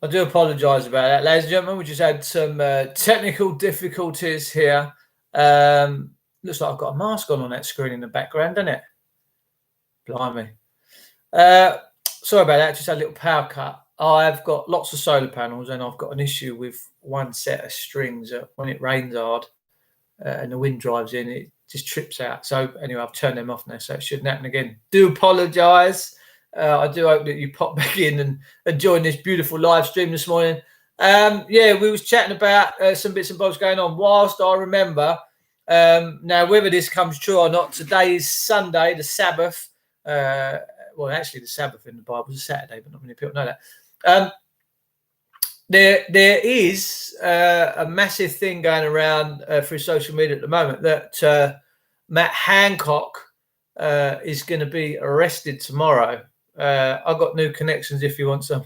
I do apologise about that, ladies and gentlemen. We just had some technical difficulties here. Looks like I've got a mask on that screen in the background, doesn't it? Blimey. Sorry about that. Just had a little power cut. I've got lots of solar panels, and I've got an issue with one set of strings. When it rains hard and the wind drives in, it just trips out. So anyway, I've turned them off now, so it shouldn't happen again. Do apologise. I do hope that you pop back in and join this beautiful live stream this morning. We was chatting about some bits and bobs going on whilst I remember. Now, whether this comes true or not, today is Sunday, the Sabbath. Well, actually, the Sabbath in the Bible is a Saturday, but not many people know that. There is a massive thing going around through social media at the moment that Matt Hancock is going to be arrested tomorrow. I've got new connections if you want some.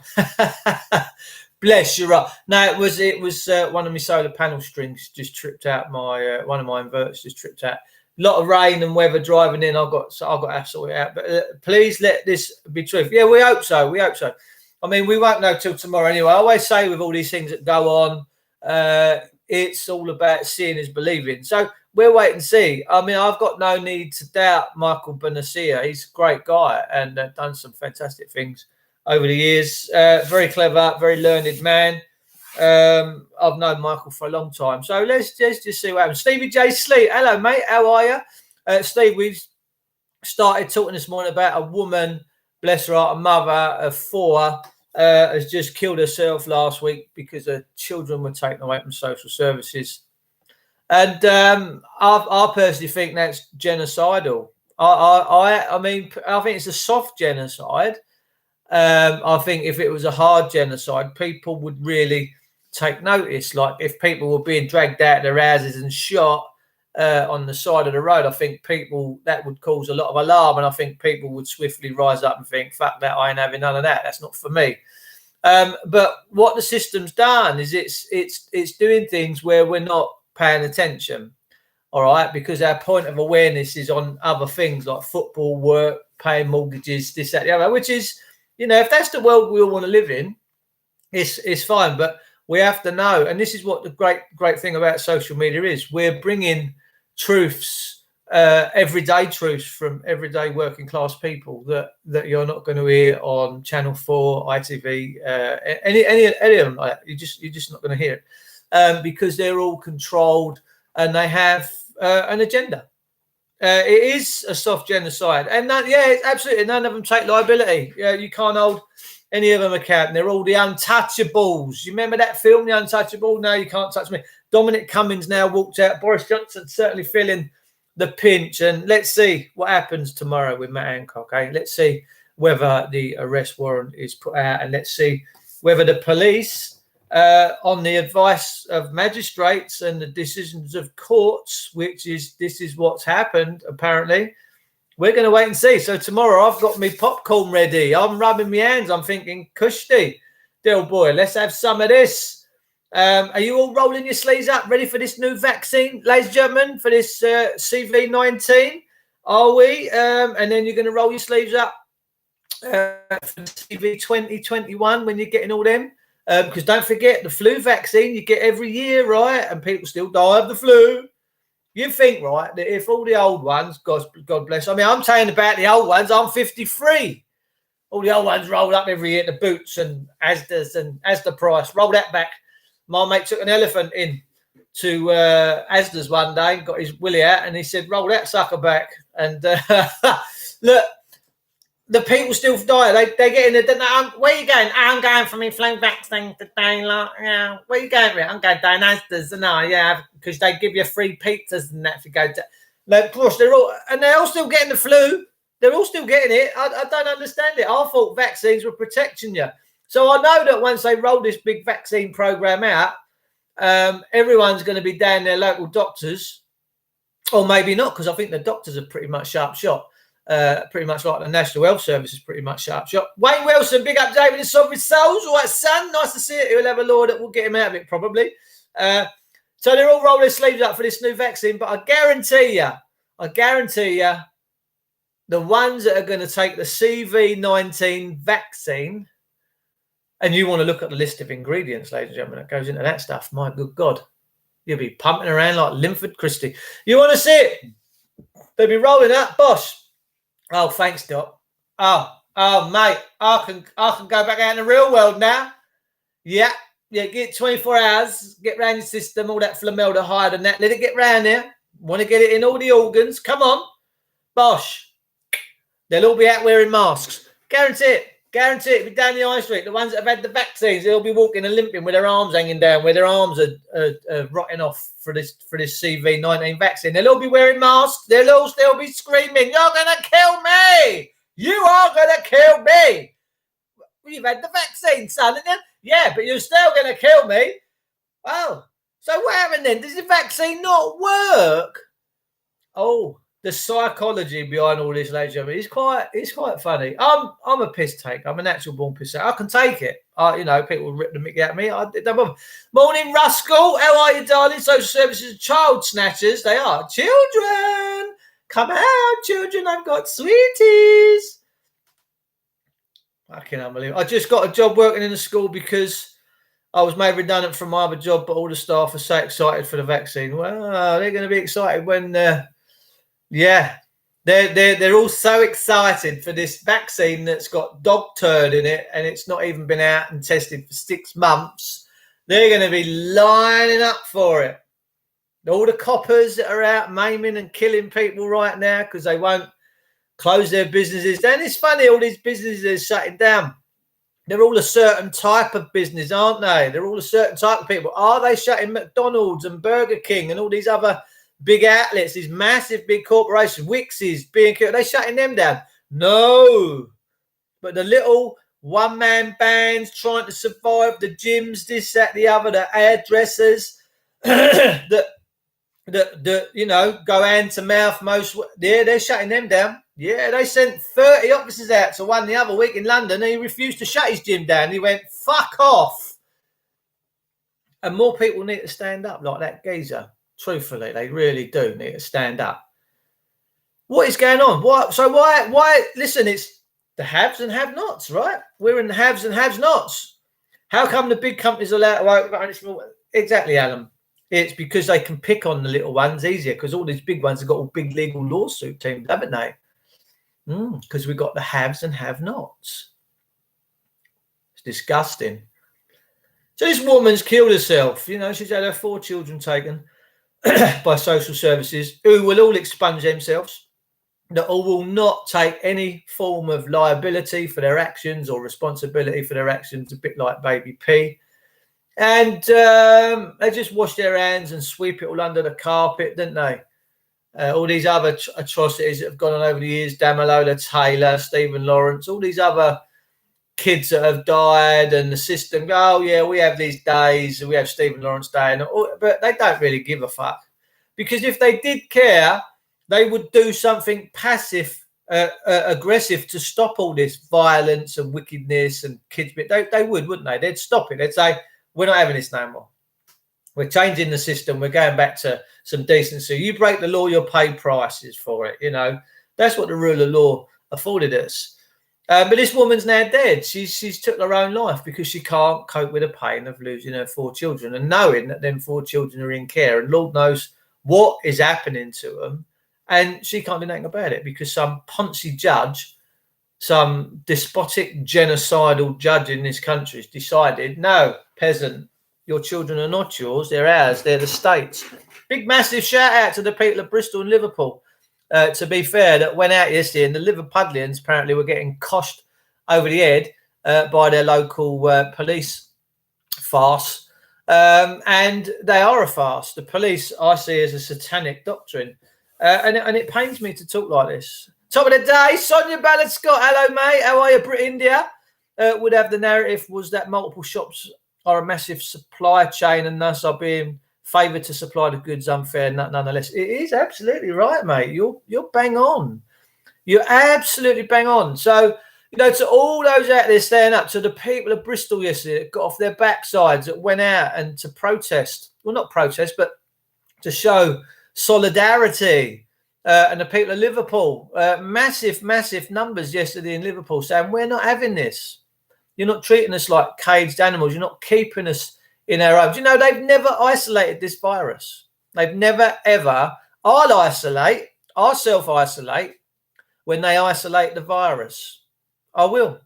Bless you. Right. No, it was one of my solar panel strings just tripped out. One of my inverters just tripped out. A lot of rain and weather driving in. I've got to sort it out. But please let this be truth. Yeah, we hope so. We hope so. I mean, we won't know till tomorrow anyway. I always say with all these things that go on, it's all about seeing is believing. So we'll wait and see. I mean, I've got no need to doubt Michael Bonacia. He's a great guy and done some fantastic things over the years. Very clever, very learned man. I've known Michael for a long time. So let's just see what happens. Stevie J. Sleet. Hello, mate. How are you? Steve, we've started talking this morning about a woman, bless her heart, a mother of 4, has just killed herself last week because her children were taken away from social services. And I personally think that's genocidal. I mean, I think it's a soft genocide. I think if it was a hard genocide, people would really take notice. Like if people were being dragged out of their houses and shot on the side of the road, I think that would cause a lot of alarm, and I think people would swiftly rise up and think, "Fuck that! I ain't having none of that. That's not for me." But what the system's done is it's doing things where we're not paying attention, all right, because our point of awareness is on other things like football, work, paying mortgages, this, that, the other, which is, if that's the world we all want to live in, it's fine. But we have to know, and this is what the great thing about social media is. We're bringing truths, everyday truths from everyday working class people that you're not going to hear on Channel 4, ITV, any of them like that. You're just not going to hear it because they're all controlled and they have an agenda. It is a soft genocide, and it's absolutely none of them take liability. You can't hold any of them account. They're all the untouchables. You remember that film, The Untouchable? No, you can't touch me. Dominic Cummings now walked out. Boris Johnson certainly feeling the pinch, and let's see what happens tomorrow with Matt Hancock. Let's see whether the arrest warrant is put out, and let's see whether the police, on the advice of magistrates and the decisions of courts, this is what's happened, apparently. We're going to wait and see. So tomorrow I've got my popcorn ready. I'm rubbing my hands. I'm thinking, Kushti, dear boy, let's have some of this. Are you all rolling your sleeves up, ready for this new vaccine, ladies and gentlemen, for this CV19? Are we? And then you're going to roll your sleeves up for the CV 2021 when you're getting all them. Because don't forget, the flu vaccine you get every year, right? And people still die of the flu. You think, right, that if all the old ones, God bless, I mean, I'm saying about the old ones, I'm 53. All the old ones rolled up every year, the Boots and Asda's and Asda Price. Roll that back. My mate took an elephant in to Asda's one day, got his willy out, and he said, roll that sucker back. And look, the people still die. They get in the. Where are you going? I'm going for my flu vaccine today. Like, yeah. Where are you going? I'm going down Asda's. No, yeah, because they give you free pizzas and that if you go to. Like, of course, they're all still getting the flu. They're all still getting it. I don't understand it. I thought vaccines were protecting you. So I know that once they roll this big vaccine program out, everyone's going to be down their local doctors, or maybe not, because I think the doctors are pretty much sharp shot. Pretty much like the National Health Service is pretty much sharp shot. Wayne Wilson, big up David and Sovereign Souls. All right, son, nice to see it. He'll have a law that will get him out of it, probably. So they're all rolling their sleeves up for this new vaccine. But I guarantee you, the ones that are going to take the CV19 vaccine And you want to look at the list of ingredients, ladies and gentlemen, that goes into that stuff. My good God. You'll be pumping around like Linford Christie. You want to see it? They'll be rolling out, Bosh. Oh, thanks, Doc. Oh, mate, I can go back out in the real world now. Yeah, get 24 hours, get round your system, all that formaldehyde and that. Let it get round there. Want to get it in all the organs? Come on, Bosh. They'll all be out wearing masks. Guarantee it. Guarantee it. Be down the high street. The ones that have had the vaccines, they'll be walking and limping with their arms hanging down, where their arms are rotting off for this CV-19 vaccine. They'll all be wearing masks. They'll all still be screaming, "You're going to kill me! You are going to kill me!" Well, you've had the vaccine, son, haven't you? Yeah, but you're still going to kill me. Oh, so what happened then? Does the vaccine not work? Oh, the psychology behind all this, ladies and gentlemen, it's quite funny. I'm a piss take. I'm a natural born piss take. I can take it. People rip the mickey at me. It don't bother. Morning, Ruskell. How are you, darling? Social services, child snatchers. They are children. Come out, children. I've got sweeties. Fucking unbelievable. I just got a job working in a school because I was made redundant from my other job, but all the staff are so excited for the vaccine. Well, they're going to be excited when, they're all so excited for this vaccine that's got dog turd in it, and it's not even been out and tested for 6 months. They're going to be lining up for it. All the coppers that are out maiming and killing people right now because they won't close their businesses. And it's funny, all these businesses are shutting down. They're all a certain type of business, aren't they? They're all a certain type of people. Are they shutting McDonald's and Burger King and all these other big outlets, these massive big corporations, Wickes, B&Q, are they shutting them down? No. But the little one-man bands trying to survive, the gyms, this, that, the other, the hairdressers that go hand to mouth most. Yeah, they're shutting them down. Yeah, they sent 30 officers out to one the other week in London, and he refused to shut his gym down. He went, fuck off. And more people need to stand up like that geezer. Truthfully, they really do need to stand up. What is going on? Why? Listen, it's the haves and have-nots, right? We're in the haves and have-nots. How come the big companies are allowed to own? Exactly, Alan. It's because they can pick on the little ones easier, because all these big ones have got all big legal lawsuit teams, haven't they? Because we've got the haves and have-nots. It's disgusting. So this woman's killed herself. She's had her 4 children taken by social services, who will all expunge themselves, that all will not take any form of liability for their actions or responsibility for their actions, a bit like Baby P. And they just wash their hands and sweep it all under the carpet, didn't they? All these other atrocities that have gone on over the years, Damilola Taylor, Stephen Lawrence, all these other kids that have died, and the system go, oh, yeah, we have these days, we have Stephen Lawrence Day, but they don't really give a fuck. Because if they did care, they would do something passive, aggressive to stop all this violence and wickedness and kids. They would, wouldn't they? They'd stop it. They'd say, we're not having this no more. We're changing the system. We're going back to some decency. You break the law, you'll pay prices for it. That's what the rule of law afforded us. But this woman's now dead. She's took her own life because she can't cope with the pain of losing her 4 children and knowing that them 4 children are in care, and Lord knows what is happening to them. And she can't do nothing about it because some poncy judge, some despotic, genocidal judge in this country has decided, no, peasant, your children are not yours, they're ours, they're the state's. Big, massive shout out to the people of Bristol and Liverpool, to be fair, that went out yesterday, and the Liverpudlians apparently were getting coshed over the head by their local police farce. And they are a farce. The police I see as a satanic doctrine. And it pains me to talk like this. Top of the day, Sonia Ballard Scott. Hello, mate. How are you, Brit India? Would have the narrative was that multiple shops are a massive supply chain and thus are being favoured to supply the goods unfair, nonetheless. It is absolutely right, mate. You're bang on. You're absolutely bang on. So, to all those out there staying up, to the people of Bristol yesterday that got off their backsides, that went out and to protest, well, not protest, but to show solidarity, and the people of Liverpool, massive numbers yesterday in Liverpool saying, we're not having this. You're not treating us like caged animals. You're not keeping us in our homes. You know, they've never isolated this virus. They've never, ever. I'll self-isolate when they isolate the virus. I will.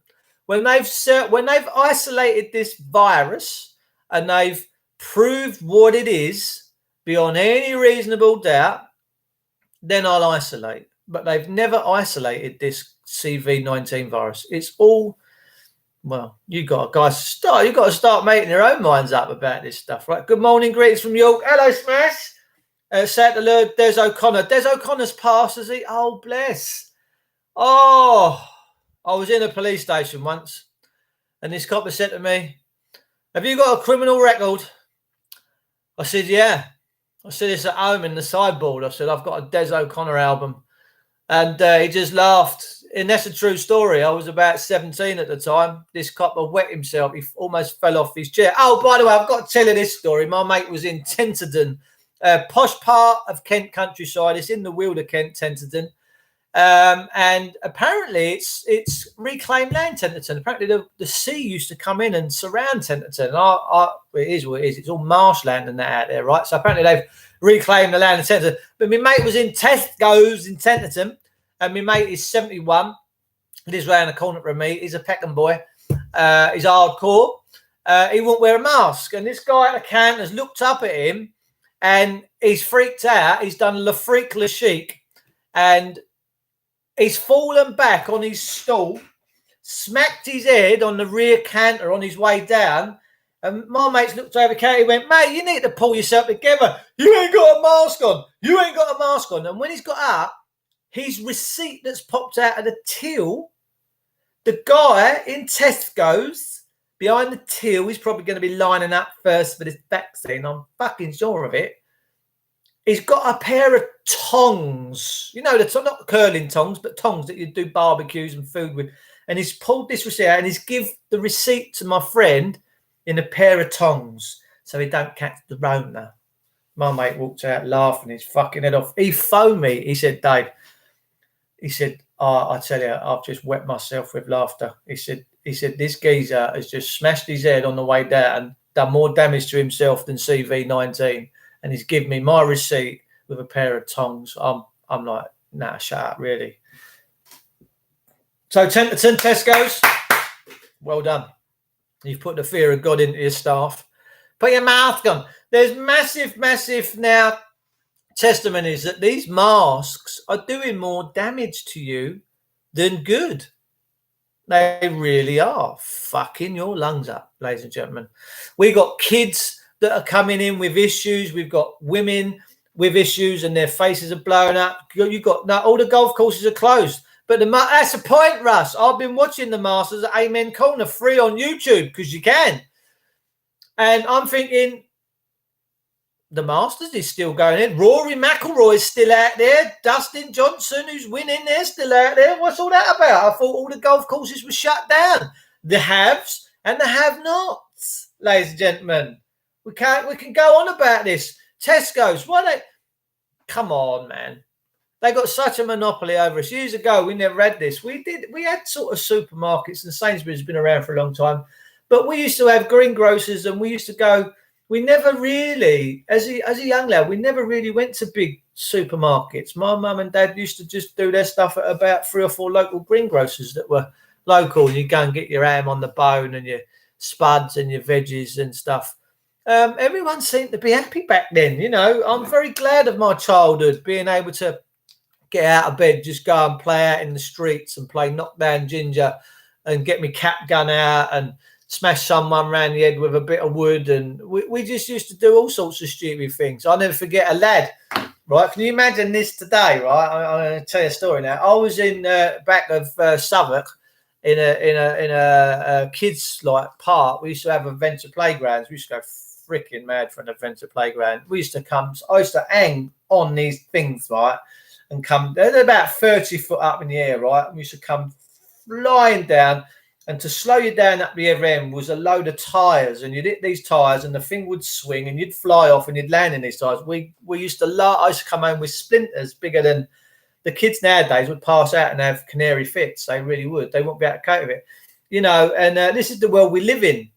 When they've isolated this virus and they've proved what it is beyond any reasonable doubt, then I'll isolate. But they've never isolated this CV-19 virus. It's all, well, you got to start making your own minds up about this stuff, right? Good morning, greetings from York. Hello, Smash. Shout to Lord Des O'Connor. Des O'Connor's passed, has he? Oh, bless. Oh, I was in a police station once, and this cop said to me, "Have you got a criminal record?" I said, "Yeah." I said, "It's at home in the sideboard." I said, "I've got a Des O'Connor album." And he just laughed. And that's a true story. I was about 17 at the time. This cop had wet himself. He almost fell off his chair. Oh, by the way, I've got to tell you this story. My mate was in Tenterden, posh part of Kent countryside. It's in the Weald Kent, Tenterden. And apparently it's reclaimed land, Tenterden. Apparently the sea used to come in and surround Tenterden. It is what it is. It's all marshland and that out there, right? So apparently they've reclaimed the land in Tenterden. But my mate was in Tesco's in Tenterden, and my mate is 71. He lives round the corner from me. He's a Peckham boy. He's hardcore. He won't wear a mask. And this guy at the counter has looked up at him, and he's freaked out. He's done Le Freak Le Chic, and he's fallen back on his stool, smacked his head on the rear canter on his way down. And my mate's looked over the counter. He went, "Mate, you need to pull yourself together. You ain't got a mask on. You ain't got a mask on." And when he's got up, his receipt that's popped out of the till, the guy in Tesco's behind the till, he's probably going to be lining up first for this vaccine. I'm fucking sure of it. He's got a pair of tongs, you know, not curling tongs, but tongs that you do barbecues and food with. And he's pulled this receipt out and he's give the receipt to my friend in a pair of tongs so he don't catch the Rona. My mate walked out laughing his fucking head off. He phoned me. He said, "Dave," he said, I tell you, I've just wet myself with laughter. He said, "This geezer has just smashed his head on the way down, done more damage to himself than CV-19. And he's given me my receipt with a pair of tongs." I'm like, nah, shut up, really. So Tenterden, Tesco's, well done. You've put the fear of God into your staff. Put your mask on. There's massive now testimonies that these masks are doing more damage to you than good. They really are fucking your lungs up, ladies and gentlemen. We got kids that are coming in with issues. We've got women with issues and their faces are blowing up. All the golf courses are closed. But that's the point, Russ. I've been watching the Masters at Amen Corner free on YouTube because you can. And I'm thinking, the Masters is still going in. Rory McIlroy is still out there. Dustin Johnson, who's winning, they're still out there. What's all that about? I thought all the golf courses were shut down. The haves and the have-nots, ladies and gentlemen. We can go on about this. Tesco's, come on, man. They got such a monopoly over us. Years ago, we never had this. We had sort of supermarkets, and Sainsbury's has been around for a long time. But we used to have greengrocers, and we used to go. We never really, as a young lad, we never really went to big supermarkets. My mum and dad used to just do their stuff at about 3 or 4 local greengrocers that were local. You go and get your ham on the bone and your spuds and your veggies and stuff. Everyone seemed to be happy back then. You know, I'm very glad of my childhood, being able to get out of bed, just go and play out in the streets and play knockdown ginger and get my cap gun out and smash someone around the head with a bit of wood. And we just used to do all sorts of stupid things. I'll never forget a lad, right? Can you imagine this today, right? I'm going to tell you a story now. I was in back of Southwark in a kids like park. We used to have adventure playgrounds. We used to go freaking mad for an adventure playground. I used to hang on these things, right? And they're about 30 foot up in the air, right? And we used to come flying down, and to slow you down at the other end was a load of tires, and you'd hit these tires and the thing would swing and you'd fly off and you'd land in these tires. I used to come home with splinters bigger than the kids nowadays would pass out and have canary fits. They really would. They wouldn't be able to cope with it. you know, and this is the world we live in.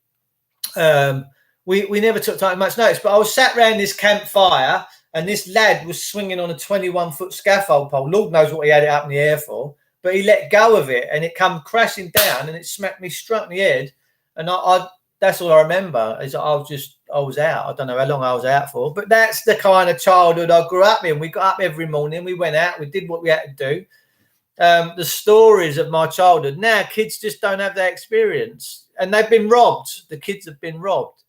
We never took much notice, but I was sat around this campfire and this lad was swinging on a 21-foot scaffold pole. Lord knows what he had it up in the air for, but he let go of it and it come crashing down and it smacked me straight in the head. And I that's all I remember is I was out. I don't know how long I was out for, but that's the kind of childhood I grew up in. We got up every morning, we went out, we did what we had to do. The stories of my childhood. Now kids just don't have that experience, and they've been robbed. The kids have been robbed.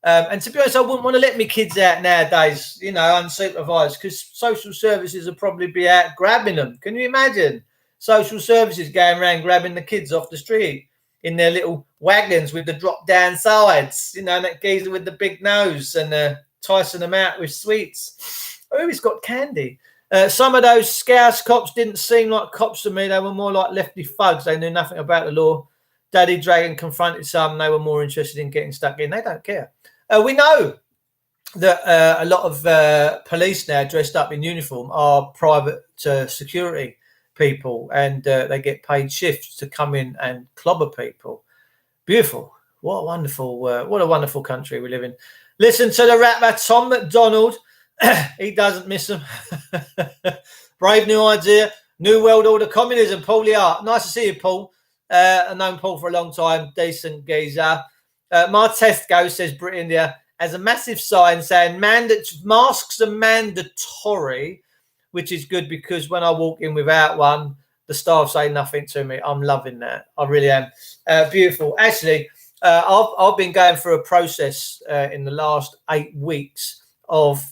And to be honest, I wouldn't want to let my kids out nowadays, you know, unsupervised, because social services will probably be out grabbing them. Can you imagine social services going around grabbing the kids off the street in their little wagons with the drop-down sides, you know, and that geezer with the big nose and Tyson them out with sweets. Oh, he's got candy. Some of those Scouse cops didn't seem like cops to me. They were more like lefty thugs. They knew nothing about the law. Daddy Dragon confronted some. They were more interested in getting stuck in. They don't care. We know that a lot of police now dressed up in uniform are private security people, and they get paid shifts to come in and clobber people. Beautiful. What a wonderful country we live in. Listen to the rapper Tom McDonald. He doesn't miss them. Brave new idea. New world order communism. Paul Liart. Nice to see you, Paul. I've known Paul for a long time. Decent geezer. Martesco says Britannia has a massive sign saying masks are mandatory, which is good because when I walk in without one, the staff say nothing to me. I'm loving that. I really am. Beautiful. Actually, I've been going through a process in the last 8 weeks of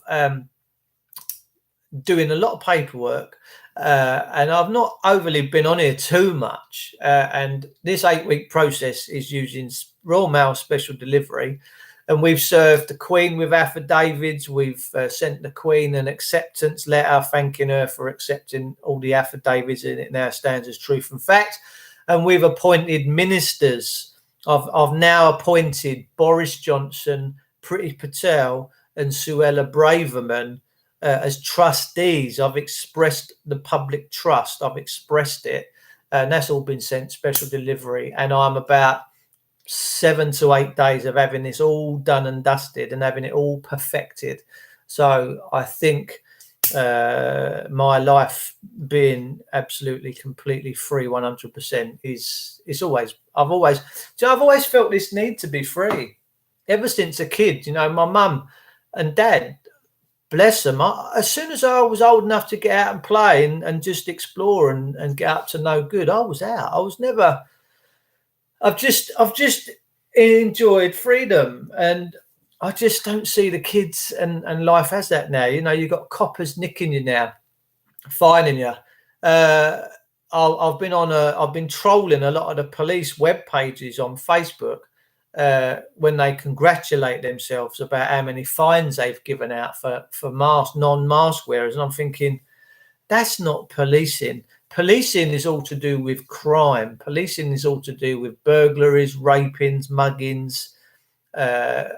doing a lot of paperwork, and I've not overly been on here too much. And this 8-week process is using Royal Mail special delivery, and we've served the Queen with affidavits. We've sent the Queen an acceptance letter thanking her for accepting all the affidavits, and it now stands as truth and fact. And we've appointed ministers. I've now appointed Boris Johnson, Priti Patel, and Suella Braverman as trustees. I've expressed the public trust. I've expressed it, and that's all been sent special delivery. And I'm about 7 to 8 days of having this all done and dusted and having it all perfected. So I think my life being absolutely, completely free, 100% is always. I've always felt this need to be free ever since a kid. You know, my mum and dad, bless them. As soon as I was old enough to get out and play and just explore and get up to no good, I was out. I was never. I've just enjoyed freedom, and I just don't see the kids and life as that now. You know, you've got coppers nicking you now, fining you. I've been trolling a lot of the police web pages on Facebook when they congratulate themselves about how many fines they've given out for non-mask wearers, and I'm thinking that's not policing. Policing is all to do with crime. Policing is all to do with burglaries, rapings, muggings,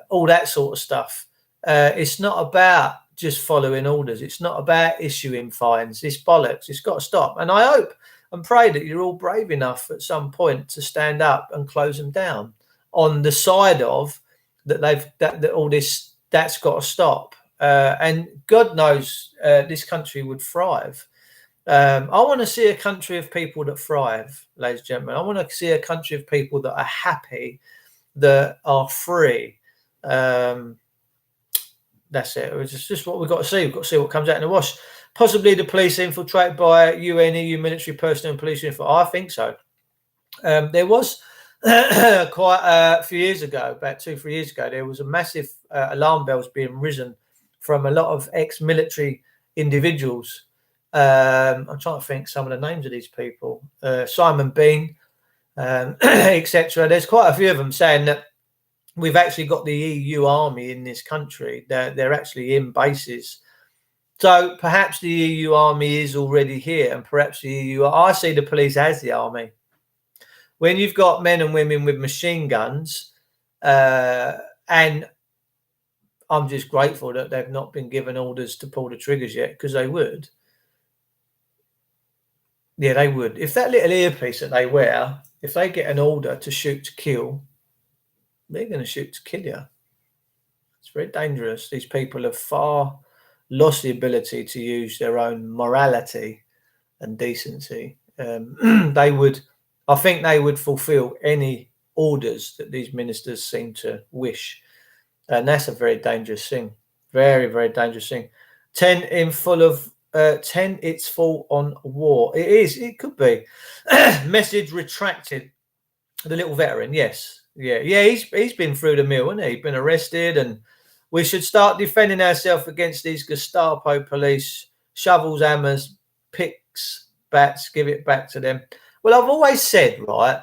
all that sort of stuff. It's not about just following orders. It's not about issuing fines. It's bollocks. It's got to stop. And I hope and pray that you're all brave enough at some point to stand up and close them down on the side of that all this, that's got to stop. And God knows this country would thrive. I want to see a country of people that thrive, ladies and gentlemen. I want to see a country of people that are happy, that are free. That's it. It's just what we've got to see. We've got to see what comes out in the wash. Possibly the police infiltrated by UN, EU military personnel and police uniform. I think so. There was quite a few years ago, about 2-3 years ago, there was a massive alarm bells being risen from a lot of ex-military individuals. I'm trying to think some of the names of these people. Simon Bean, etc. There's quite a few of them saying that we've actually got the EU army in this country. They're actually in bases. So perhaps the EU army is already here, and perhaps the EU. I see the police as the army. When you've got men and women with machine guns, and I'm just grateful that they've not been given orders to pull the triggers yet, because they would. Yeah, they would. If that little earpiece that they wear if they get an order to shoot to kill, they're going to shoot to kill you. It's very dangerous. These people have far lost the ability to use their own morality and decency. I think they would fulfill any orders that these ministers seem to wish. And that's a very dangerous thing. Very, very dangerous thing. 10 it's full on war. It is. It could be. Message retracted. The little veteran. Yes. Yeah. He's been through the mill, hasn't he? He's been arrested, and we should start defending ourselves against these Gestapo police. Shovels, hammers, picks, bats. Give it back to them. Well, I've always said, right,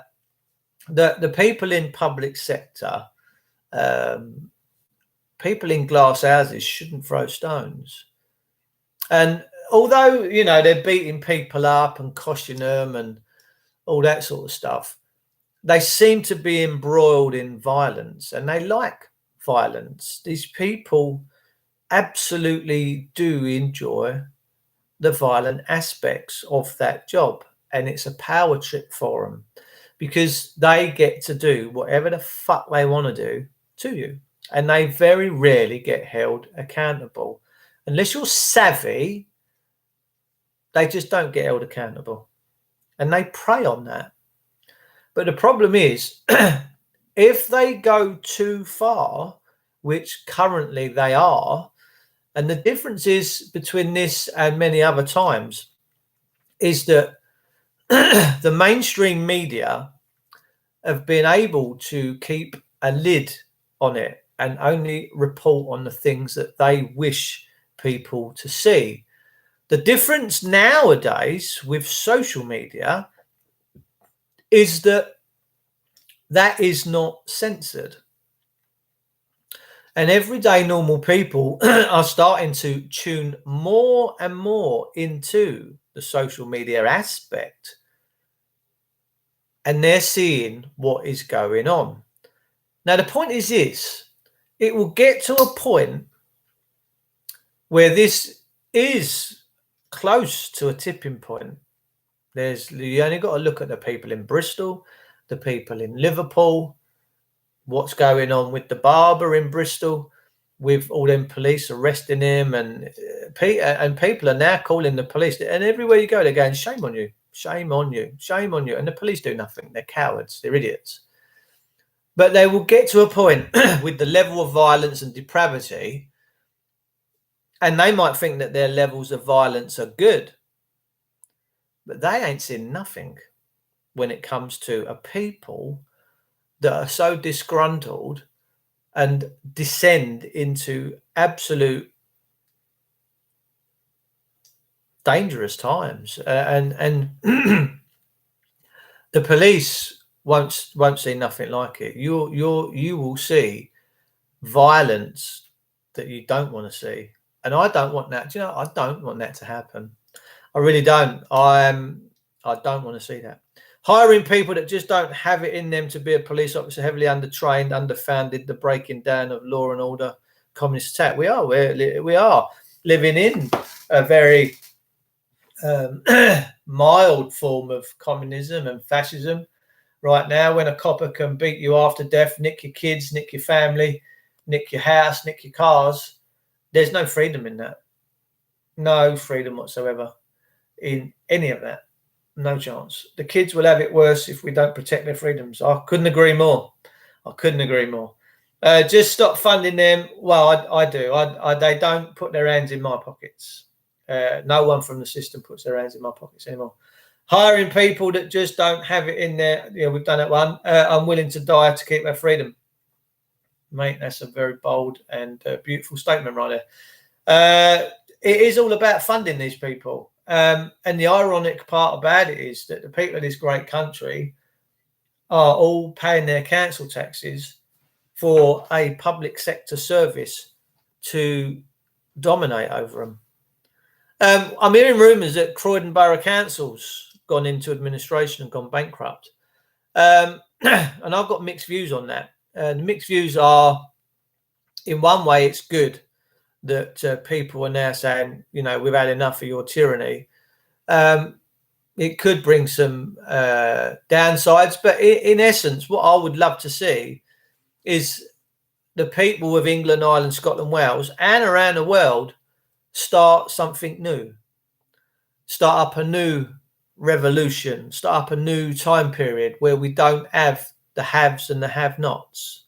that the people in public sector, people in glass houses shouldn't throw stones. And although, they're beating people up and coshing them and all that sort of stuff, they seem to be embroiled in violence, and they like violence. These people absolutely do enjoy the violent aspects of that job. And it's a power trip for them because they get to do whatever the fuck they want to do to you. And they very rarely get held accountable. Unless you're savvy, they just don't get held accountable. And they prey on that. But the problem is, if they go too far, which currently they are, and the difference is between this and many other times, is that the mainstream media have been able to keep a lid on it and only report on the things that they wish people to see. The difference nowadays with social media is that is not censored. And everyday normal people are starting to tune more and more into the social media aspect. And they're seeing what is going on. Now, the point is this. It will get to a point where this is close to a tipping point. You only got to look at the people in Bristol, the people in Liverpool, what's going on with the barber in Bristol, with all them police arresting him, and people are now calling the police. And everywhere you go, they're going, shame on you, shame on you, shame on you. And the police do nothing. They're cowards. They're idiots. But they will get to a point with the level of violence and depravity, and they might think that their levels of violence are good, but they ain't seen nothing when it comes to a people that are so disgruntled and descend into absolute dangerous times. And the police won't see nothing like it. You will see violence that you don't want to see. And I don't want that. I don't want that to happen. I really don't. I don't want to see that. Hiring people that just don't have it in them to be a police officer, heavily undertrained, underfunded, the breaking down of law and order, communist attack. We are living in a very mild form of communism and fascism right now, when a copper can beat you after death, nick your kids, nick your family, nick your house, nick your cars. There's no freedom in that. No freedom whatsoever in any of that. No chance. The kids will have it worse if we don't protect their freedoms. I couldn't agree more. Just stop funding them. Well, I do. They don't put their hands in my pockets. No one from the system puts their hands in my pockets anymore. Hiring people that just don't have it in there. We've done that one. I'm willing to die to keep our freedom. Mate, that's a very bold and beautiful statement right there. It is all about funding these people. And the ironic part about it is that the people of this great country are all paying their council taxes for a public sector service to dominate over them. I'm hearing rumours that Croydon Borough Council's gone into administration and gone bankrupt. And I've got mixed views on that. The mixed views are, in one way, it's good that people are now saying, we've had enough of your tyranny. it could bring some downsides. But in essence, what I would love to see is the people of England, Ireland, Scotland, Wales, and around the world start something new. Start up a new revolution. Start up a new time period where we don't have the haves and the have-nots.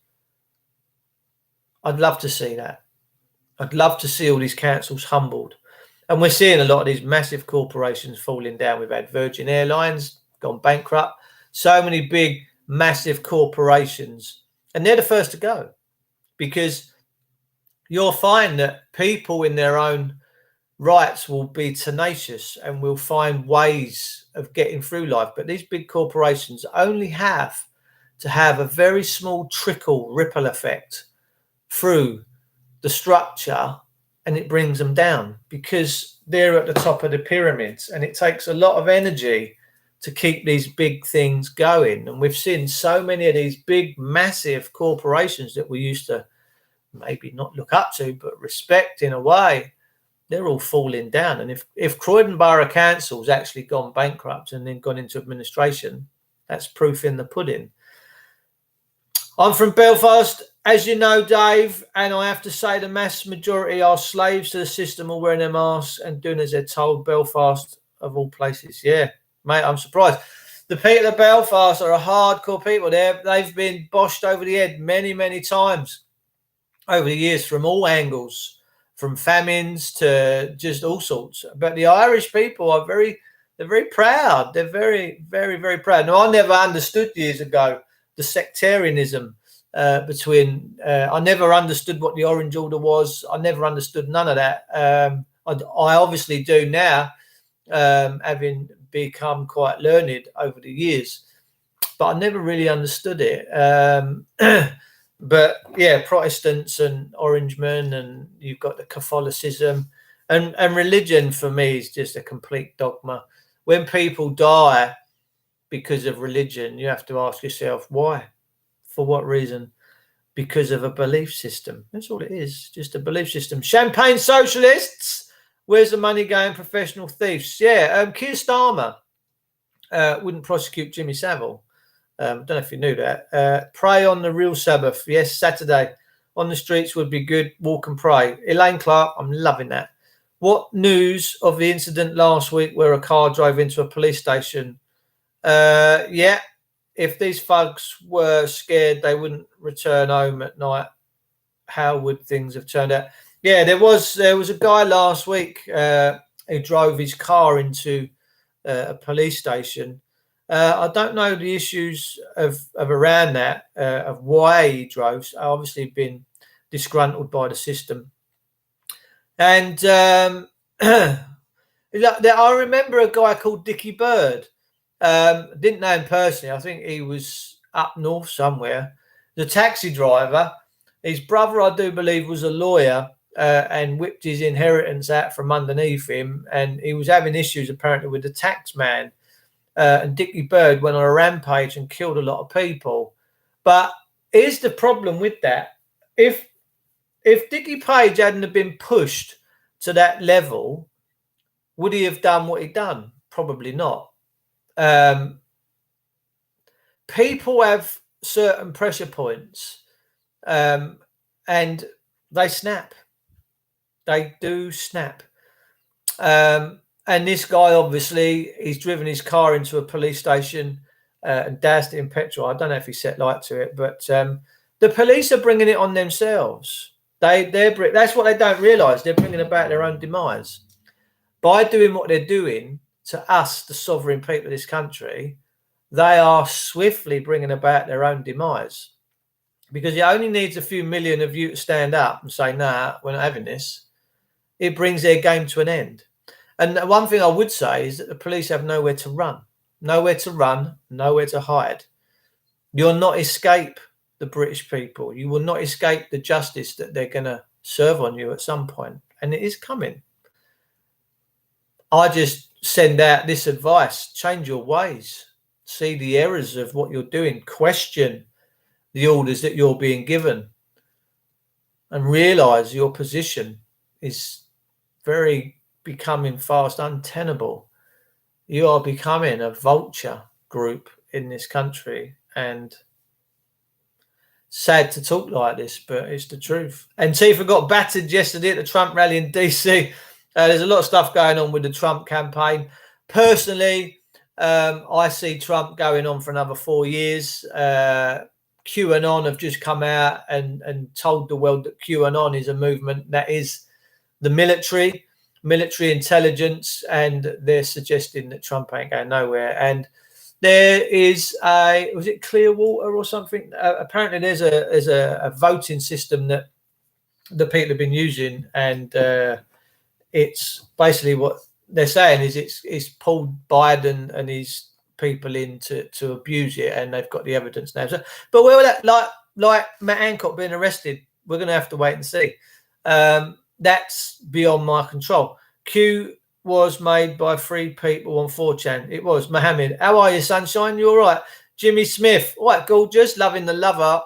I'd love to see that. I'd love to see all these councils humbled. And we're seeing a lot of these massive corporations falling down. We've had Virgin Airlines gone bankrupt. So many big, massive corporations. And they're the first to go. Because you'll find that people in their own rights will be tenacious and will find ways of getting through life. But these big corporations only have to have a very small ripple effect through the structure, and it brings them down because they're at the top of the pyramids, and it takes a lot of energy to keep these big things going. And we've seen so many of these big, massive corporations that we used to maybe not look up to, but respect in a way, they're all falling down. And if Croydon Borough Council's actually gone bankrupt and then gone into administration, that's proof in the pudding. I'm from Belfast, as you know, Dave, and I have to say the mass majority are slaves to the system, all wearing their masks and doing as they're told. Belfast, of all places. Yeah, mate, I'm surprised. The people of Belfast are a hardcore people. They've been boshed over the head many, many times over the years from all angles, from famines to just all sorts. But the Irish people are they're very proud. They're very, very, very proud. Now, I never understood years ago the sectarianism between. I never understood what the Orange Order was. I never understood none of that. I obviously do now, having become quite learned over the years, but I never really understood it. But yeah, Protestants and Orangemen, and you've got the Catholicism, and religion for me is just a complete dogma. When people die because of religion, you have to ask yourself why, for what reason? Because of a belief system. That's all it is, just a belief system. Champagne socialists, where's the money going? Professional thieves. Yeah, Keir Starmer wouldn't prosecute Jimmy Savile. Don't know if you knew that. Pray on the real Sabbath. Yes, Saturday on the streets would be good. Walk and pray. Elaine Clark, I'm loving that. What news of the incident last week where a car drove into a police station? Yeah, if these folks were scared, they wouldn't return home at night. How would things have turned out? Yeah, there was a guy last week who drove his car into a police station. I don't know the issues of around that, of why he drove. Obviously been disgruntled by the system. And I remember a guy called Dickie Bird. Didn't know him personally. I think he was up north somewhere. The taxi driver, his brother, I do believe, was a lawyer and whipped his inheritance out from underneath him. And he was having issues apparently with the tax man. And Dickie Bird went on a rampage and killed a lot of people. But here's the problem with that. If Dickie Page hadn't have been pushed to that level, would he have done what he'd done? Probably not. People have certain pressure points and they snap. They do snap. And this guy, obviously, he's driven his car into a police station and doused it in petrol. I don't know if he set light to it, but the police are bringing it on themselves. That's what they don't realise. They're bringing about their own demise. By doing what they're doing to us, the sovereign people of this country, they are swiftly bringing about their own demise. Because it only needs a few million of you to stand up and say, nah, we're not having this. It brings their game to an end. And one thing I would say is that the police have nowhere to run, nowhere to hide. You'll not escape the British people. You will not escape the justice that they're going to serve on you at some point. And it is coming. I just send out this advice: change your ways, see the errors of what you're doing, question the orders that you're being given, and realise your position is becoming fast untenable. you are becoming a vulture group in this country. And sad to talk like this, but it's the truth. Antifa got battered yesterday at the Trump rally in DC. There's a lot of stuff going on with the Trump campaign. Personally, I see Trump going on for another 4 years. QAnon have just come out and told the world that QAnon is a movement that is the military intelligence, and they're suggesting that Trump ain't going nowhere. And there is was it Clearwater or something? Apparently there's a voting system that the people have been using, and it's basically what they're saying is it's pulled Biden and his people in to abuse it, and they've got the evidence now. So, but where that, like Matt Hancock being arrested, we're going to have to wait and see. That's beyond my control. Q was made by 3 people on 4chan. It was. Mohammed, how are you, sunshine? You all right? Jimmy Smith, all right, gorgeous, loving the lover.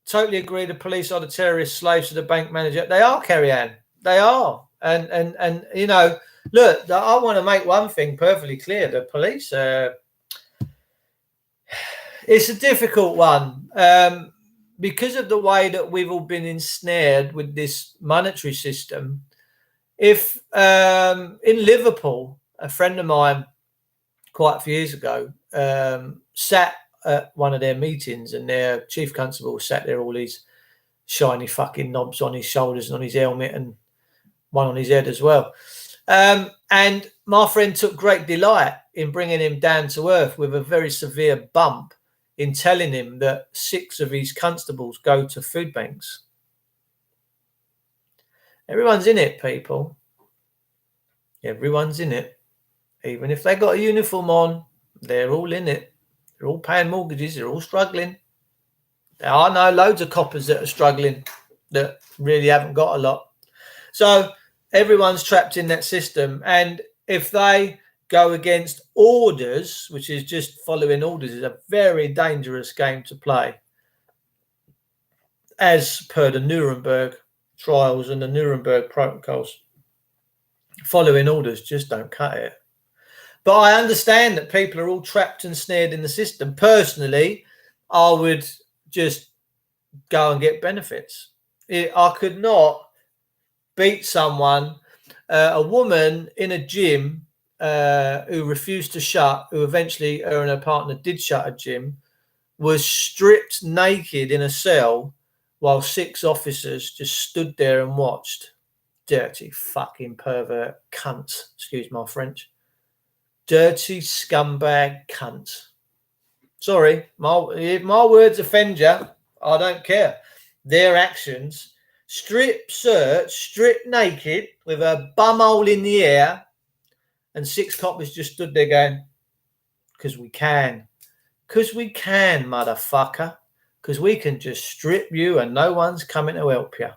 Totally agree. The police are the terrorist slaves to the bank manager. They are, Carrie-Anne. They are. And you know, look, I want to make one thing perfectly clear. The police, it's a difficult one. Because of the way that we've all been ensnared with this monetary system. If in Liverpool, a friend of mine quite a few years ago sat at one of their meetings, and their chief constable sat there, all these shiny fucking knobs on his shoulders and on his helmet and one on his head as well. And my friend took great delight in bringing him down to earth with a very severe bump in telling him that 6 of his constables go to food banks. Everyone's in it, people. Everyone's in it. Even if they got a uniform on, they're all in it. They're all paying mortgages. They're all struggling. There are no loads of coppers that are struggling that really haven't got a lot. So everyone's trapped in that system. And if they go against orders, which is just following orders, is a very dangerous game to play, as per the Nuremberg trials and the Nuremberg protocols. Following orders just don't cut it. But I understand that people are all trapped and snared in the system. Personally, I would just go and get benefits. I could not beat someone, a woman in a gym who refused to shut, who eventually her and her partner did shut a gym, was stripped naked in a cell while 6 officers just stood there and watched. Dirty fucking pervert cunts. Excuse my French. Dirty scumbag cunts. Sorry, if my words offend you, I don't care. Their actions, strip search, strip naked with a bumhole in the air, and 6 coppers just stood there going, because we can. Because we can, motherfucker. Because we can just strip you and no one's coming to help you.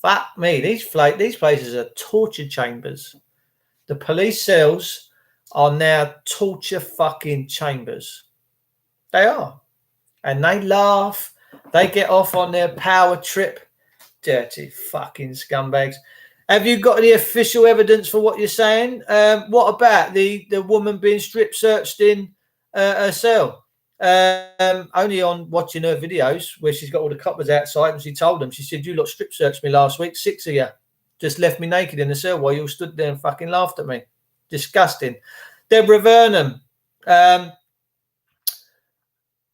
Fuck me, these places are torture chambers. The police cells are now torture fucking chambers. They are. And they laugh. They get off on their power trip. Dirty fucking scumbags. Have you got any official evidence for what you're saying? What about the woman being strip searched in her cell? Only on watching her videos where she's got all the coppers outside, and she told them, she said, you lot strip searched me last week, 6 of you just left me naked in the cell while you all stood there and fucking laughed at me. Disgusting. Deborah Vernon,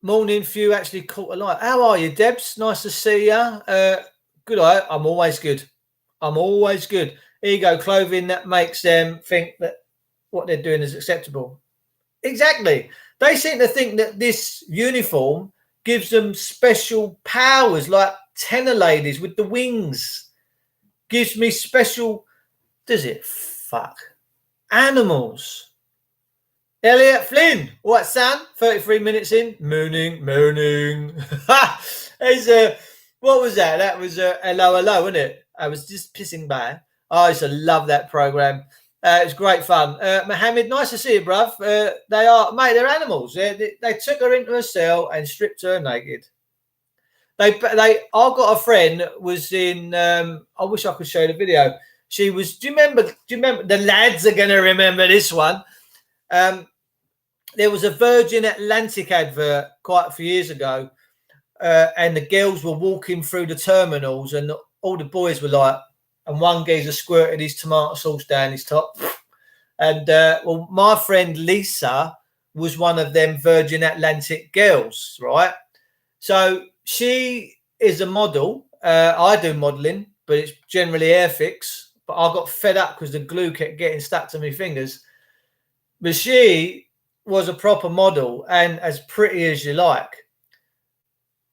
morning, few actually caught a light. How are you, Debs? Nice to see you. Good. I'm always good. I'm always good. Ego clothing that makes them think that what they're doing is acceptable. Exactly. They seem to think that this uniform gives them special powers, like tenor ladies with the wings. Gives me special, does it? Fuck. Animals. Elliot Flynn. What, son? 33 minutes in. Mooning. What was that? That was Hello, wasn't it? I was just pissing by. I used to love that program. It was great fun. Mohammed, nice to see you, bruv. They're animals. They took her into a cell and stripped her naked. I've got a friend that was in, I wish I could show you the video. She was. Do you remember? The lads are going to remember this one. There was a Virgin Atlantic advert quite a few years ago, and the girls were walking through the terminals, and all the boys were like, and one geezer squirted his tomato sauce down his top. And well, my friend Lisa was one of them Virgin Atlantic girls, right? So she is a model. I do modelling, but it's generally Airfix. But I got fed up because the glue kept getting stuck to my fingers. But she was a proper model and as pretty as you like.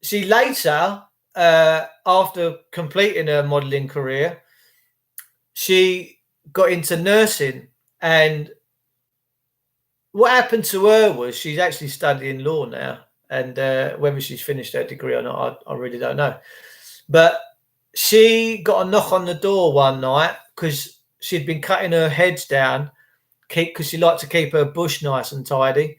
She later, after completing her modelling career, she got into nursing. And what happened to her was she's actually studying law now. And whether she's finished her degree or not, I really don't know. But she got a knock on the door one night because she'd been cutting her hedge down because she liked to keep her bush nice and tidy.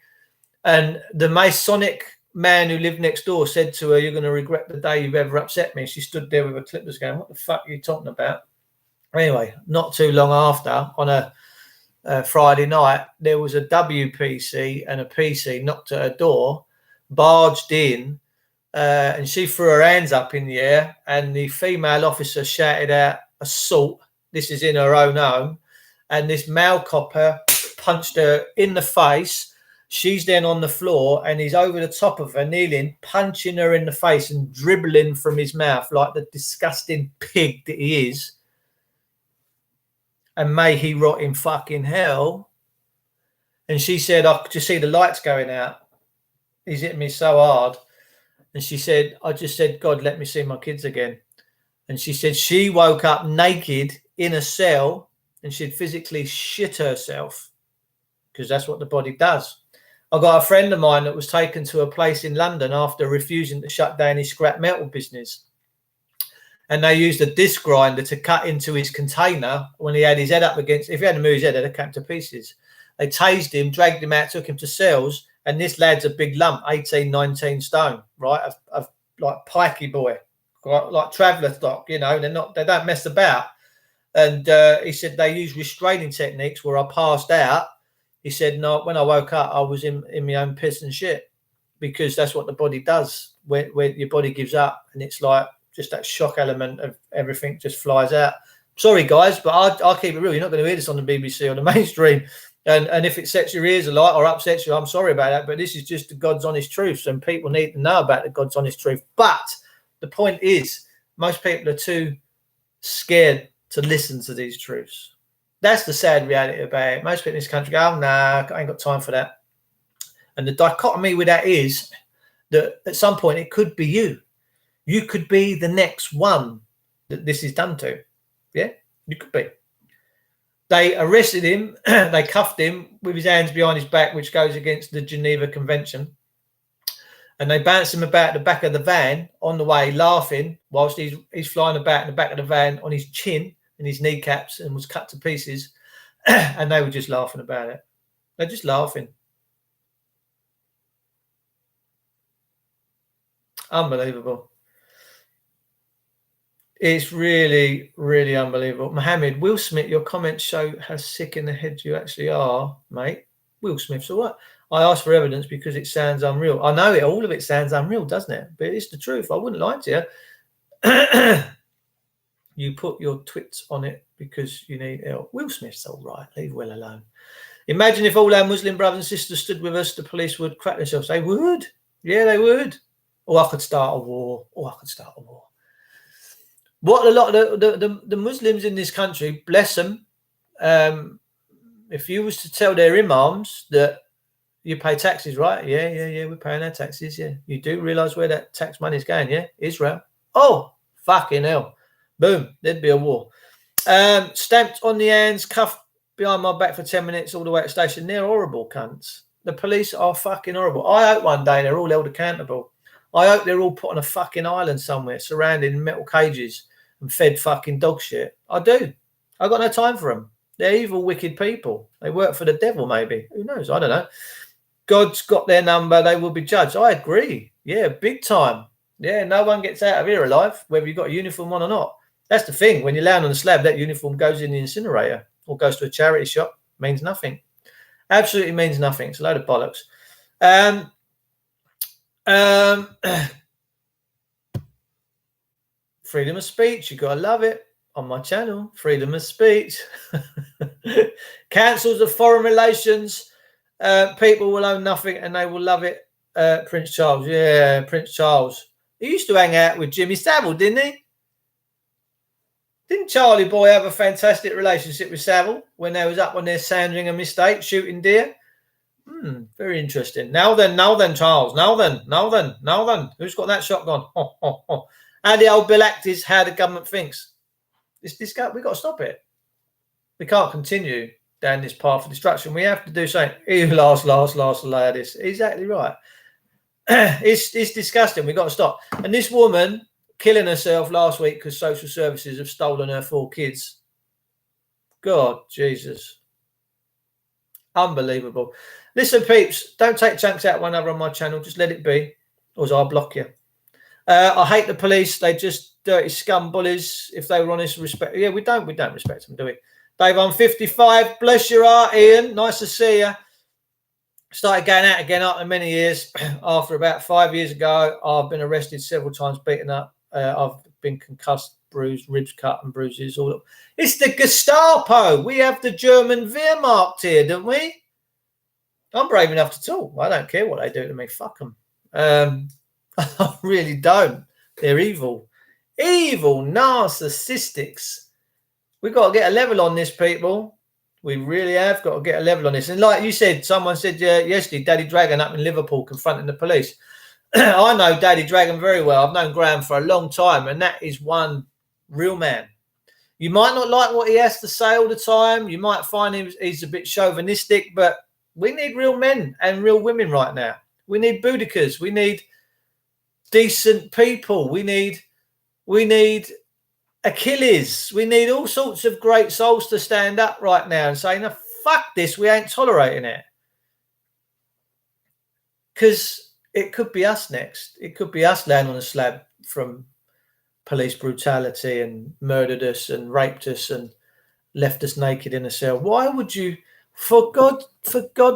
And the Masonic man who lived next door said to her, "You're going to regret the day you've ever upset me." She stood there with her clippers going, "What the fuck are you talking about?" Anyway, not too long after, on a Friday night, there was a WPC and a PC knocked at her door, barged in, and she threw her hands up in the air, and the female officer shouted out, "Assault." This is in her own home. And this male copper punched her in the face. She's then on the floor, and he's over the top of her, kneeling, punching her in the face and dribbling from his mouth like the disgusting pig that he is. And may he rot in fucking hell. And she said, "I could just see the lights going out. He's hitting me so hard." And she said, "I just said, God, let me see my kids again." And she said she woke up naked in a cell and she'd physically shit herself because that's what the body does. I got a friend of mine that was taken to a place in London after refusing to shut down his scrap metal business. And they used a disc grinder to cut into his container when he had his head up against. If he hadn't moved his head, they'd have cut him to pieces. They tased him, dragged him out, took him to cells. And this lad's a big lump, 18, 19 stone, right? Like pikey boy, like traveller stock, you know, they don't mess about. And he said they use restraining techniques where I passed out. He said, no, when I woke up, I was in my own piss and shit because that's what the body does when your body gives up. And it's like just that shock element of everything just flies out. Sorry, guys, but I'll keep it real. You're not going to hear this on the BBC or the mainstream. And if it sets your ears alight or upsets you, I'm sorry about that. But this is just the God's honest truth. And people need to know about the God's honest truth. But the point is, most people are too scared to listen to these truths. That's the sad reality about it. Most people in this country go, "Oh, nah, I ain't got time for that." And the dichotomy with that is that at some point it could be you. You could be the next one that this is done to. Yeah, you could be. They arrested him. They cuffed him with his hands behind his back, which goes against the Geneva Convention. And they bounced him about the back of the van on the way, laughing, whilst he's flying about in the back of the van on his chin and his kneecaps and was cut to pieces. And they were just laughing about it. They're just laughing. Unbelievable. It's really, really unbelievable. Mohammed, Will Smith, your comments show how sick in the head you actually are, mate. Will Smith's all right. I asked for evidence because it sounds unreal. I know all of it sounds unreal, doesn't it? But it's the truth. I wouldn't lie to you. You put your twits on it because you need help. Will Smith's all right. Leave Will alone. Imagine if all our Muslim brothers and sisters stood with us, the police would crack themselves. They would. Yeah, they would. Or I could start a war. What a lot of the Muslims in this country, bless them, if you was to tell their imams that you pay taxes, right? Yeah, we're paying our taxes, yeah. You do realise where that tax money is going, yeah? Israel. Oh, fucking hell. Boom, there'd be a war. Stamped on the hands, cuffed behind my back for 10 minutes all the way to station. They're horrible cunts. The police are fucking horrible. I hope one day they're all held accountable. I hope they're all put on a fucking island somewhere, surrounded in metal cages and fed fucking dog shit. I do. I've got no time for them. They're evil, wicked people. They work for the devil, maybe. Who knows? I don't know. God's got their number. They will be judged. I agree. Yeah, big time. Yeah, no one gets out of here alive, whether you've got a uniform on or not. That's the thing. When you land on the slab, that uniform goes in the incinerator or goes to a charity shop. Means nothing. Absolutely means nothing. It's a load of bollocks. Freedom of speech. You got to love it. On my channel, freedom of speech. Councils of foreign relations. People will own nothing and they will love it. Prince Charles. Yeah, Prince Charles. He used to hang out with Jimmy Savile, didn't he? Didn't Charlie Boy have a fantastic relationship with Savile when they was up on their Sandringham estate shooting deer? Very interesting. Now then, Charles. Now then. Who's got that shotgun? How the old Bill Act is how the government thinks. This guy, we've got to stop it. We can't continue down this path of destruction. We have to do something. Last, this. Exactly right. It's disgusting. We've got to stop. And this woman killing herself last week because social services have stolen her 4 kids. God, Jesus. Unbelievable. Listen, peeps, don't take chunks out one another on my channel. Just let it be, or I'll block you. I hate the police. They just dirty scum bullies. If they were honest, respect. Yeah, we don't respect them, do we? Dave, I'm 55. Bless your heart, Ian. Nice to see you. Started going out again after many years. After about 5 years ago, I've been arrested several times, beaten up. I've been concussed, bruised, ribs cut and bruises. All. It's the Gestapo. We have the German Wehrmacht here, don't we? I'm brave enough to talk. I don't care what they do to me. Fuck them. I really don't. They're evil. Evil, narcissistics. We've got to get a level on this, people. We really have got to get a level on this. And like you said, someone said yesterday, Daddy Dragon up in Liverpool confronting the police. I know Daddy Dragon very well. I've known Graham for a long time, and that is one real man. You might not like what he has to say all the time. You might find he's a bit chauvinistic, but we need real men and real women right now. We need Boudikas. We need decent people. We need Achilles. We need all sorts of great souls to stand up right now and say, no, fuck this. We ain't tolerating it. Because it could be us next. It could be us laying on a slab from police brutality and murdered us and raped us and left us naked in a cell. Why would you, for God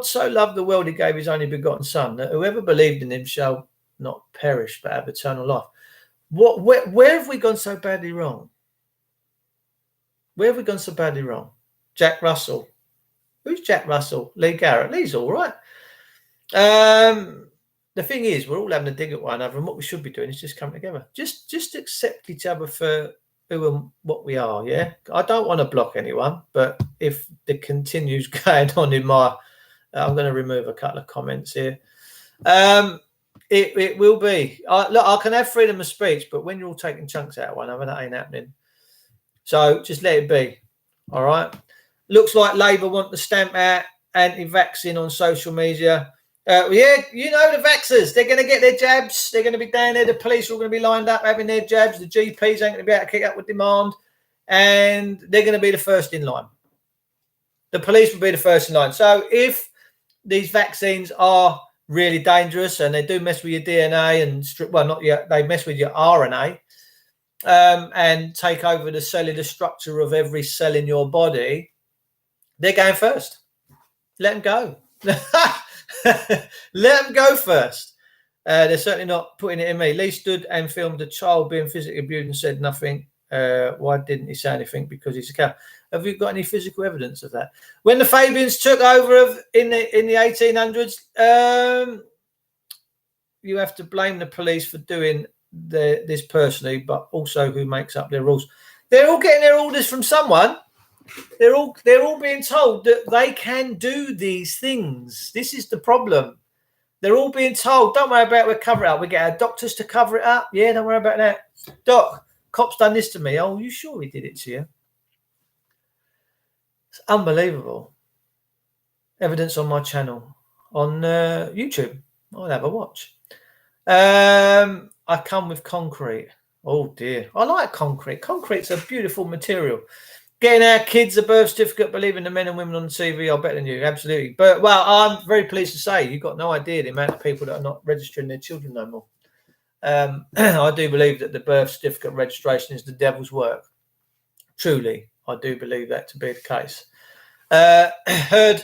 so loved the world, he gave his only begotten son, that whoever believed in him shall not perish but have eternal life. Where have we gone so badly wrong? Where have we gone so badly wrong? Jack Russell. Who's Jack Russell? Lee Garrett. Lee's all right. The thing is, we're all having a dig at one another, and what we should be doing is just come together. Just accept each other for who and what we are, yeah? I don't want to block anyone, but if it continues going on in my... I'm going to remove a couple of comments here. It will be. Look, I can have freedom of speech, but when you're all taking chunks out of one another, that ain't happening. So just let it be, all right? Looks like Labour want to stamp out anti-vaccine on social media. Yeah, you know the vaxxers. They're going to get their jabs. They're going to be down there. The police are all going to be lined up having their jabs. The GPs ain't going to be able to kick up with demand. And they're going to be the first in line. The police will be the first in line. So if these vaccines are really dangerous and they do mess with your DNA and, well, not yet, they mess with your RNA and take over the cellular structure of every cell in your body, they're going first. Let them go. Let them go first. They're certainly not putting it in me. Lee stood and filmed a child being physically abused and said nothing. Why didn't he say anything? Because he's a cow. Have you got any physical evidence of that? When the Fabians took over in the 1800s, you have to blame the police for doing this personally, but also who makes up their rules. They're all getting their orders from someone. They're all being told that they can do these things. This is the problem. They're all being told, don't worry about it, we'll cover it up. We get our doctors to cover it up. Yeah, don't worry about that. Doc, cop's done this to me. Oh, you sure he did it to you? It's unbelievable. Evidence on my channel on YouTube. I'll have a watch. I come with concrete. Oh, dear. I like concrete. Concrete's a beautiful material. Getting our kids a birth certificate, believing the men and women on the TV are better than you. Absolutely. But, well, I'm very pleased to say you've got no idea the amount of people that are not registering their children no more. I do believe that the birth certificate registration is the devil's work. Truly, I do believe that to be the case. Heard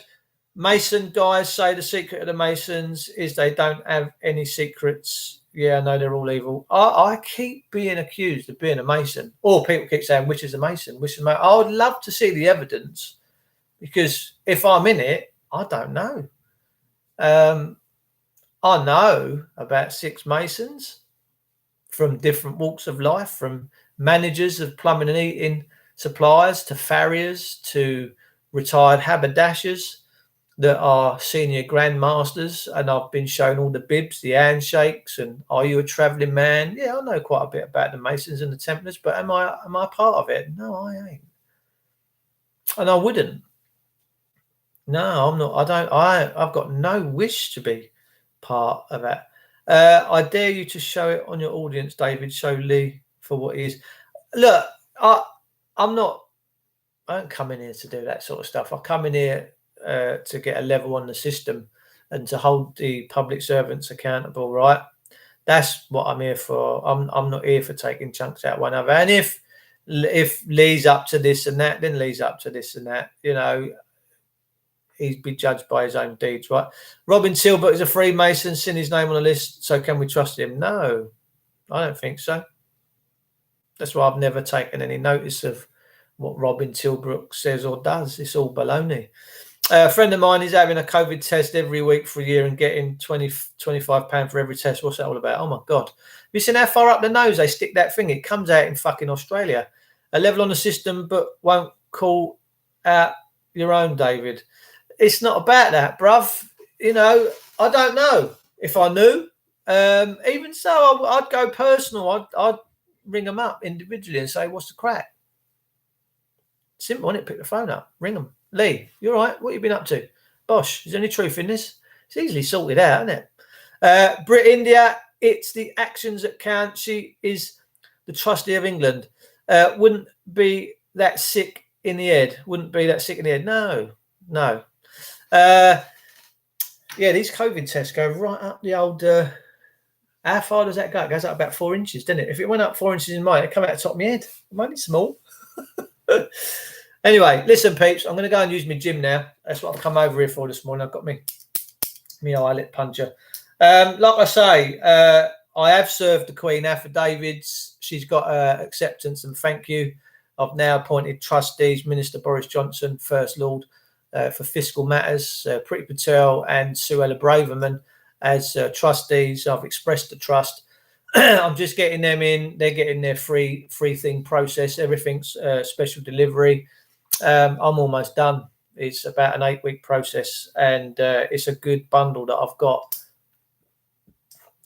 Mason guys say the secret of the Masons is they don't have any secrets. Yeah, I know they're all evil. I keep being accused of being a Mason, or people keep saying, which is a Mason, which is a Mason. I would love to see the evidence, because if I'm in it, I don't know. I know about 6 Masons from different walks of life, from managers of plumbing and heating suppliers to farriers to retired haberdashers that are senior grandmasters, and I've been shown all the bibs, the handshakes, and are you a travelling man? Yeah, I know quite a bit about the Masons and the Templars, but am I part of it? No, I ain't, and I wouldn't. No, I'm not. I don't. I've got no wish to be part of that. I dare you to show it on your audience, David. Show Lee for what he is. Look, I'm not. I don't come in here to do that sort of stuff. I come in here to get a level on the system and to hold the public servants accountable. Right? That's what I'm here for. I'm not here for taking chunks out one another. And if Lee's up to this and that, then Lee's up to this and that. You know. He'd be judged by his own deeds, right? Robin Tilbert is a Freemason, seen his name on the list, so can we trust him? No, I don't think so. That's why I've never taken any notice of what Robin Tilbert says or does. It's all baloney. A friend of mine is having a COVID test every week for a year and getting £25 for every test. What's that all about? Oh, my God. Have you seen how far up the nose they stick that thing? It comes out in fucking Australia. A level on the system, but won't call out your own, David. It's not about that, bruv. You know, I don't know if I knew. Even so, I'd go personal. I'd ring them up individually and say, what's the crack? Simple, isn't it? Pick the phone up, ring them. Lee, you all right? What have you been up to? Bosh, is there any truth in this? It's easily sorted out, isn't it? Brit India, it's the actions that count. She is the trustee of England. Wouldn't be that sick in the head. Wouldn't be that sick in the head. No. Yeah, these COVID tests go right up the old. How far does that go? It goes up about 4 inches, doesn't it? If it went up 4 inches in mine, it'd come out the top of my head. I'm only small. Anyway, listen, peeps. I'm going to go and use my gym now. That's what I've come over here for this morning. I've got me eyelid puncher. Like I say, I have served the Queen affidavits. She's got acceptance and thank you. I've now appointed trustees, Minister Boris Johnson, First Lord, for fiscal matters, Priti Patel and Suella Braverman as trustees. I've expressed the trust. I'm just getting them in. They're getting their free thing process. Everything's special delivery. I'm almost done. It's about an 8-week process, and it's a good bundle that I've got.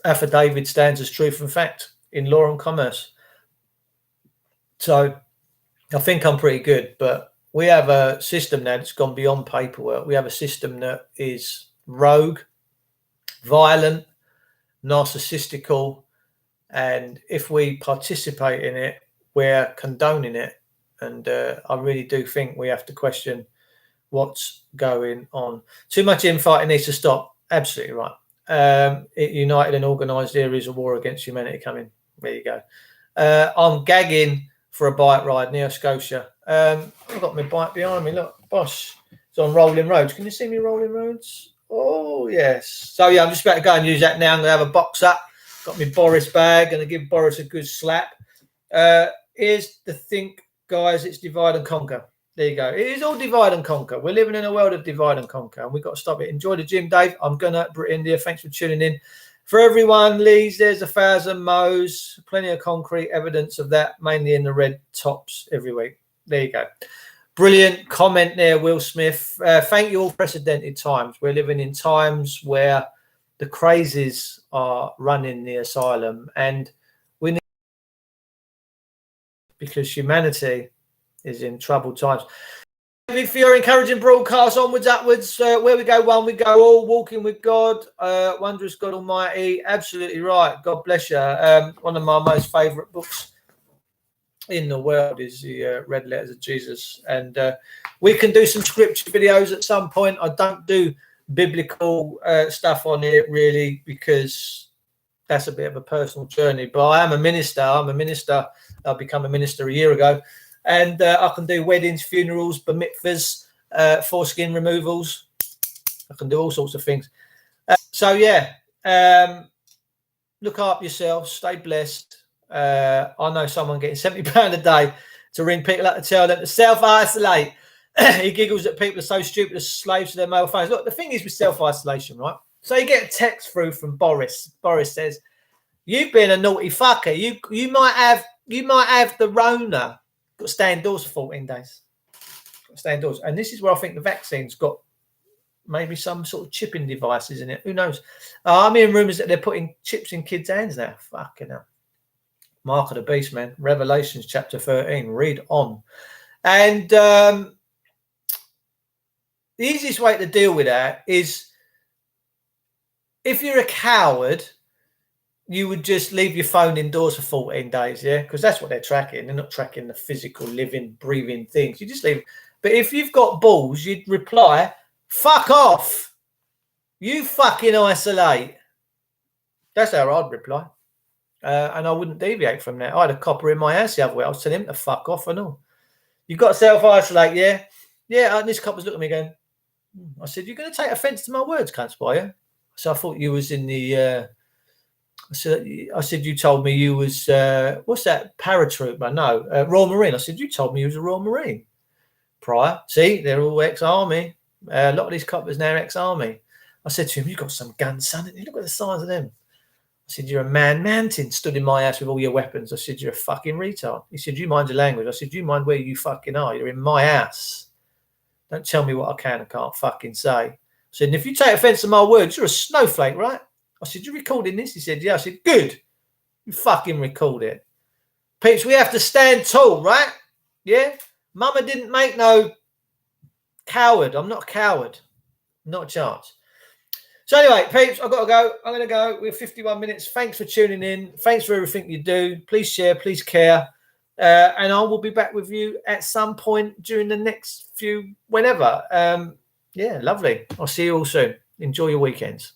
Affidavit stands as truth and fact in law and commerce. So I think I'm pretty good, but we have a system now that's gone beyond paperwork. We have a system that is rogue, violent, narcissistical, and if we participate in it, we're condoning it. And I really do think we have to question what's going on. Too much infighting needs to stop. Absolutely right. United and organised areas of war against humanity coming. There you go. I'm gagging for a bike ride near Scotia. I've got my bike behind me. Look, boss, it's on rolling roads. Can you see me rolling roads? Oh, yes. So, yeah, I'm just about to go and use that now. I'm going to have a box up. Got my Boris bag. Going to give Boris a good slap. Here's the think, guys. It's divide and conquer. There you go. It is all divide and conquer. We're living in a world of divide and conquer, and we've got to stop it. Enjoy the gym, Dave. I'm going to Brit India. Thanks for tuning in. For everyone, Lee's, there's 1,000 Mo's. Plenty of concrete evidence of that, mainly in the red tops every week. There you go. Brilliant comment there, Will Smith. Thank you all. Precedented times. We're living in times where the crazies are running the asylum, and we need, because humanity is in troubled times. For your encouraging broadcast, onwards, upwards, where we go one, we go all, walking with God, wondrous God Almighty. Absolutely right. God bless you. One of my most favourite books in the world is the Red Letters of Jesus, and we can do some scripture videos at some point. I don't do biblical stuff on it really, because that's a bit of a personal journey, but I am a minister. I became a minister a year ago. And I can do weddings, funerals, bar mitzvahs, foreskin removals. I can do all sorts of things. So yeah, look after yourselves. Stay blessed. I know someone getting £70 a day to ring people up to tell them to self-isolate. He giggles at people are so stupid as slaves to their mobile phones. Look, the thing is with self-isolation, right? So you get a text through from Boris. Boris says, "You've been a naughty fucker. You might have the Rona. Got to stay indoors for 14 days. Got to stay indoors." And this is where I think the vaccine's got maybe some sort of chipping devices in it. Who knows? I'm hearing rumours that they're putting chips in kids' hands now. Fucking hell. Mark of the beast, man. Revelations chapter 13. Read on. And the easiest way to deal with that is, if you're a coward, you would just leave your phone indoors for 14 days, yeah? Because that's what they're tracking. They're not tracking the physical, living, breathing things. You just leave it. But if you've got balls, you'd reply, "Fuck off. You fucking isolate." That's how I'd reply. And I wouldn't deviate from that. I had a copper in my house the other way. I was telling him to fuck off and all. You've got to self-isolate, yeah? Yeah, and this copper's looking at me going, I said, "You're going to take offence to my words, cunt, are you?" So I thought you was in the... I said, "You told me you was... what's that? Paratrooper? No, Royal Marine." I said, "You told me you was a Royal Marine prior." See, they're all ex-army. A lot of these coppers now are ex-army. I said to him, "You've got some guns, son. Look at the size of them." I said, "You're a man-mountain stood in my house with all your weapons." I said, "You're a fucking retard." He said, "You mind your language." I said, "You mind where you fucking are? You're in my house. Don't tell me what I can and can't fucking say." I said, "And if you take offence to my words, you're a snowflake, right?" I said, "You recording this?" He said, "Yeah." I said, "Good. You fucking record it." Peeps, we have to stand tall, right? Yeah? Mama didn't make no coward. I'm not a coward. Not a chance. So anyway, peeps, I've got to go. I'm going to go. We're 51 minutes. Thanks for tuning in. Thanks for everything you do. Please share. Please care. And I will be back with you at some point during the next few, whenever. Yeah, lovely. I'll see you all soon. Enjoy your weekends.